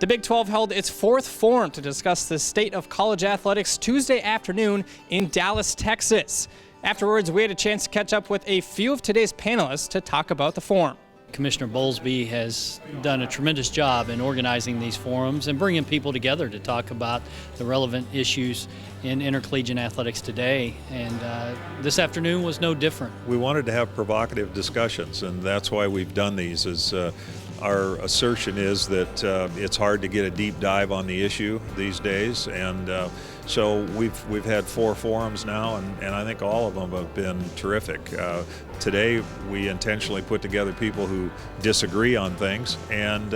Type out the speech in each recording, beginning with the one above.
The Big 12 held its fourth forum to discuss the state of college athletics Tuesday afternoon in Dallas, Texas. Afterwards, we had a chance to catch up with a few of today's panelists to talk about the forum. Commissioner Bowlesby has done a tremendous job in organizing these forums and bringing people together to talk about the relevant issues in intercollegiate athletics today, and this afternoon was no different. We wanted to have provocative discussions, and that's why we've done these. Our assertion is that it's hard to get a deep dive on the issue these days, and so we've had four forums now, and I think all of them have been terrific. Today we intentionally put together people who disagree on things, and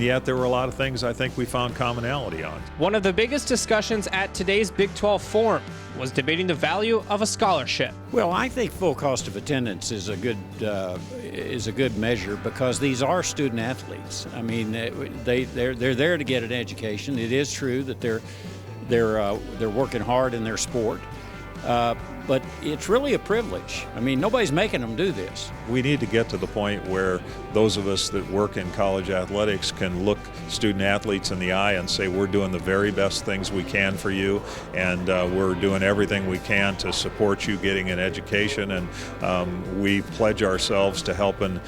yet there were a lot of things I think we found commonality on. One of the biggest discussions at today's Big 12 forum was debating the value of a scholarship. Well, I think full cost of attendance is a good measure, because these are student athletes. I mean, they're there to get an education. It is true that they're working hard in their sport, but it's really a privilege. I mean, nobody's making them do this. We need to get to the point where those of us that work in college athletics can look student athletes in the eye and say, we're doing the very best things we can for you, and we're doing everything we can to support you getting an education, and we pledge ourselves to helping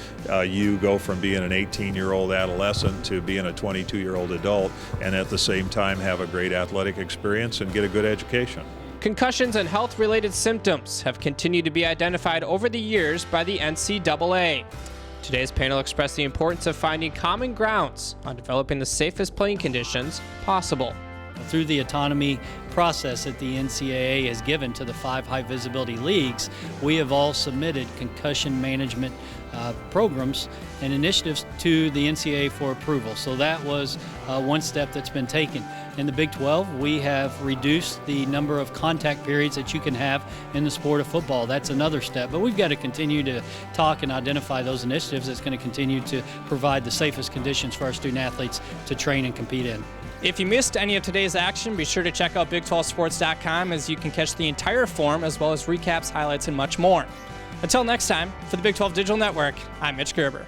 you go from being an 18-year-old adolescent to being a 22-year-old adult, and at the same time have a great athletic experience and get a good education. Concussions and health-related symptoms have continued to be identified over the years by the NCAA. Today's panel expressed the importance of finding common grounds on developing the safest playing conditions possible. Through the autonomy process that the NCAA has given to the 5 high-visibility leagues, we have all submitted concussion management programs and initiatives to the NCAA for approval. So that was one step that's been taken. In the Big 12, we have reduced the number of contact periods that you can have in the sport of football. That's another step, but we've got to continue to talk and identify those initiatives that's going to continue to provide the safest conditions for our student athletes to train and compete in. If you missed any of today's action, be sure to check out Big12Sports.com, as you can catch the entire forum as well as recaps, highlights, and much more. Until next time, for the Big 12 Digital Network, I'm Mitch Gerber.